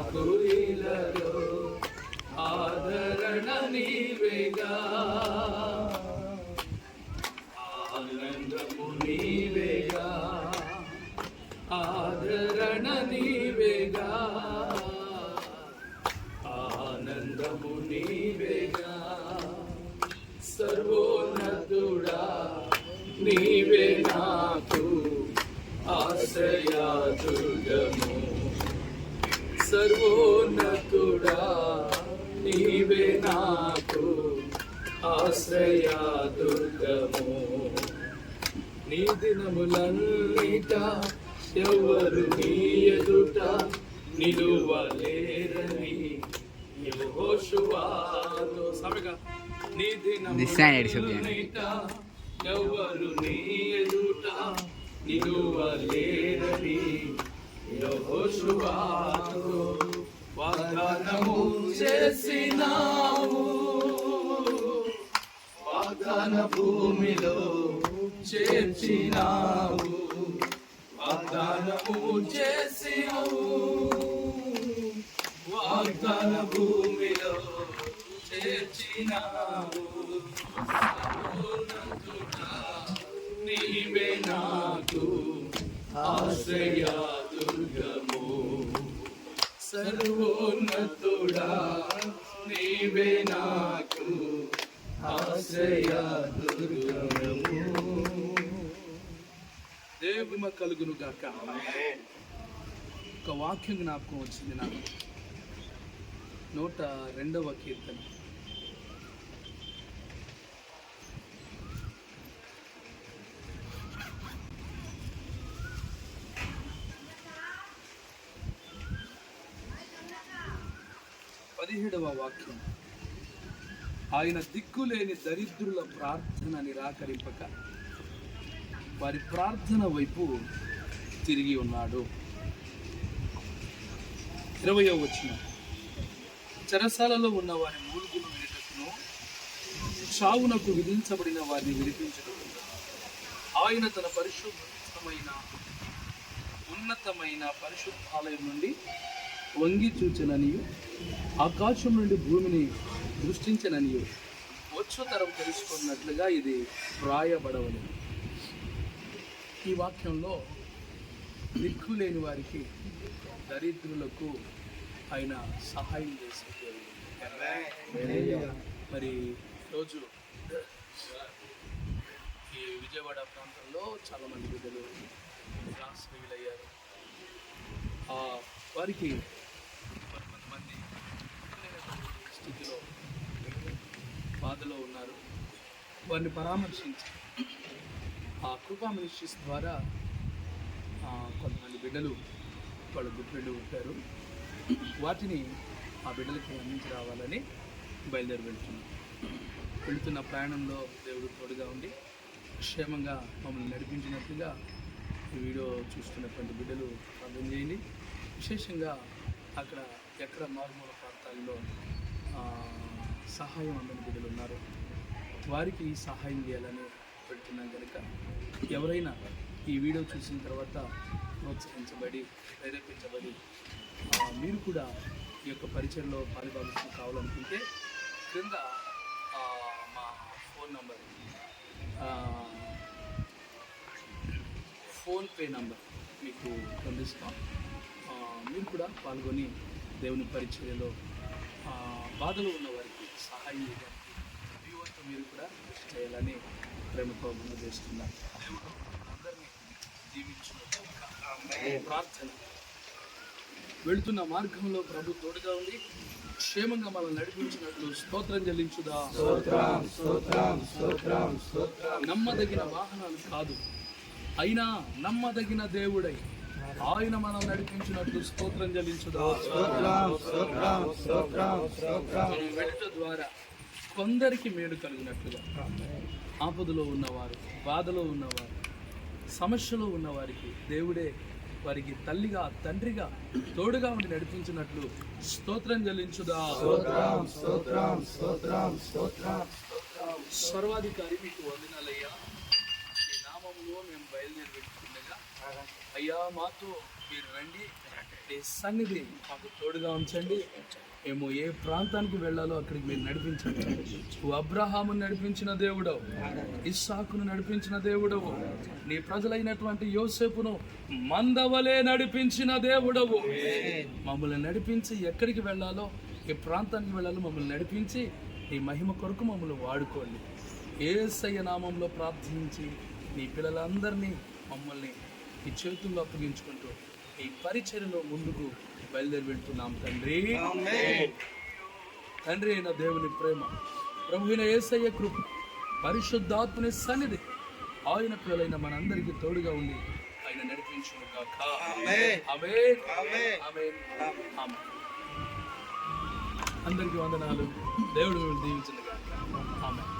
నాకు ఇలలో ఆదరణ నీవేగా, ఆనందము నీవేగా, ఆదరణ నీవేగా, ఆనందము నీవేగా. సర్వోన్నతుడా నీవే నాకు ఆశ్రయా దుర్గము, సర్వోన్నతుడా నీవే నాకు ఆశ్రయా దుర్గము. నీ దినములన్నిట ఎవరు నీ ఎదుట నిలువలేరని యెహోషువతో సమగా. నీ దినములన్నిట ఎవరు నీ ఎదుట నిలువలేరని యెహోషువతో వాగ్దానము చేసినావు, వాగ్దాన భూమిలో చేర్చినావు, వాగ్దానము చేసినావు, వాగ్దాన భూమిలో చేర్చినావు. నీవే నాకు ఆశ్రయా దుర్గము, సర్వోన్నతుడా నీవే నాకు ఆశ్రయా దుర్గము. దేవుని మహిమ కలుగును గాక. ఒక వాక్యం జ్ఞాపకం వచ్చింది నాకు. 102వ కీర్తన. వాక్యం. ఆయన దిక్కులేని దరిద్రుల ప్రార్థన నిరాకరింపక వారి ప్రార్థన వైపు తిరిగి ఉన్నాడు. 20వ వచనం. చెరసాలలో ఉన్న వారి మూలుగును వినుటకును చావునకు విధించబడిన వారిని విడిపించుటకు ఆయన తన ఉన్నతమైన పరిశుద్ధాలయం నుండి వంగి చూచననియు ఆకాశం నుండి భూమిని దృష్టించననియు వచ్చు తరం తెలుసుకున్నట్లుగా ఇది వ్రాయబడవలెను. ఈ వాక్యంలో దిక్కులేని వారికి, దరిద్రులకు ఆయన సహాయం చేసే దేవుడు. మరి రోజు ఈ విజయవాడ ప్రాంతంలో చాలామంది బిడ్డలు నిరాశ్రయులయ్యారు. వారికి కొంతమంది స్థితిలో బాధలో ఉన్నారు. వారిని పరామర్శించి ఆ కృపా మినిస్ట్రీస్ ద్వారా కొంతమంది బిడ్డలు వాళ్ళు గుప్పెళ్ళు ఉంటారు. వాటిని ఆ బిడ్డలకి అందించి రావాలని వెళ్తున్న ప్రయాణంలో దేవుడు తోడుగా ఉండి క్షేమంగా మమ్మల్ని నడిపించినట్లుగా ఈ వీడియో చూస్తున్నటువంటి బిడ్డలు ప్రార్థన చేయండి. విశేషంగా అక్కడ ఎక్కడ మారుమూల ప్రాంతాల్లో సహాయం అందని బిడ్డలు ఉన్నారు. వారికి సహాయం చేయాలని పెడుతున్నాం కనుక ఎవరైనా ఈ వీడియో చూసిన తర్వాత ప్రోత్సహించబడి ప్రేరేపించబడి మీరు కూడా ఈ యొక్క పరిచయంలో పాలుభాగస్వామి కావాలనుకుంటే క్రింద మా ఫోన్ నంబర్, ఫోన్పే నంబర్ మీకు అందిస్తాం. మీరు కూడా పాల్గొని దేవుని పరిచర్యలో బాధలో ఉన్న వారికి సహాయం చేయడానికి దేవునితో మీరు కూడా కృషి చేయాలని ప్రేమతో ముందు చేస్తున్నారు. దేవుడు అందరినీ జీవించినట్టు ప్రార్థన. వెళుతున్న మార్గంలో ప్రభు తోడుగా ఉంది క్షేమంగా మనం నడిపించినట్లు స్తోత్రం చెల్లించుదా. నమ్మదగిన వాహనాలు కాదు, అయినా నమ్మదగిన దేవుడై ఆయన మనం నడిపించినట్లు స్తోత్రం చెల్లించుదా. వెళ్త ద్వారా కొందరికి మేలు కలిగినట్లుగా ఆపదలో ఉన్నవారు, బాధలో ఉన్నవారు, సమస్యలో ఉన్నవారికి దేవుడే వారికి తల్లిగా తండ్రిగా తోడుగా ఉండి నడిపించినట్లు స్తోత్రం చెల్లించుదా. సర్వాధికారి మీకు వందనాలయ్యా. ఈ నామంలో మేము బయలుదేరి పెట్టుకుండగా అయ్యా మాతో మీరు రండి. నీ సన్నిధి మాకు తోడుగా ఉంచండి. మేము ఏ ప్రాంతానికి వెళ్ళాలో అక్కడికి మీరు నడిపించండి. నువ్వు అబ్రహామును నడిపించిన దేవుడవు, ఇస్సాకును నడిపించిన దేవుడవు, నీ ప్రజలైనటువంటి యోసేపును మందవలే నడిపించిన దేవుడవు. మమ్మల్ని నడిపించి ఎక్కడికి వెళ్ళాలో, ఏ ప్రాంతానికి వెళ్ళాలో మమ్మల్ని నడిపించి నీ మహిమ కొరకు మమ్మల్ని వాడుకోండి. యేసయ్య నామంలో ప్రార్థించి నీ పిల్లలందరినీ మమ్మల్ని నీ చేతుల్లో అప్పగించుకుంటూ ఈ పరిచర్యలో ముందుకు బయలుదేరి వెళ్తున్నాం తండ్రి. తండ్రి అయిన దేవుని ప్రేమ, ప్రభువైన యేసయ్య కృప, పరిశుద్ధాత్మని సన్నిధి ఆయన పిల్లలైన మనందరికీ తోడుగా ఉండి ఆయన నడిపించును గాక. ఆమేన్. ఆమేన్. ఆమేన్. అందరికీ వందనాలు. దేవుడు దీవించును గాక. ఆమేన్.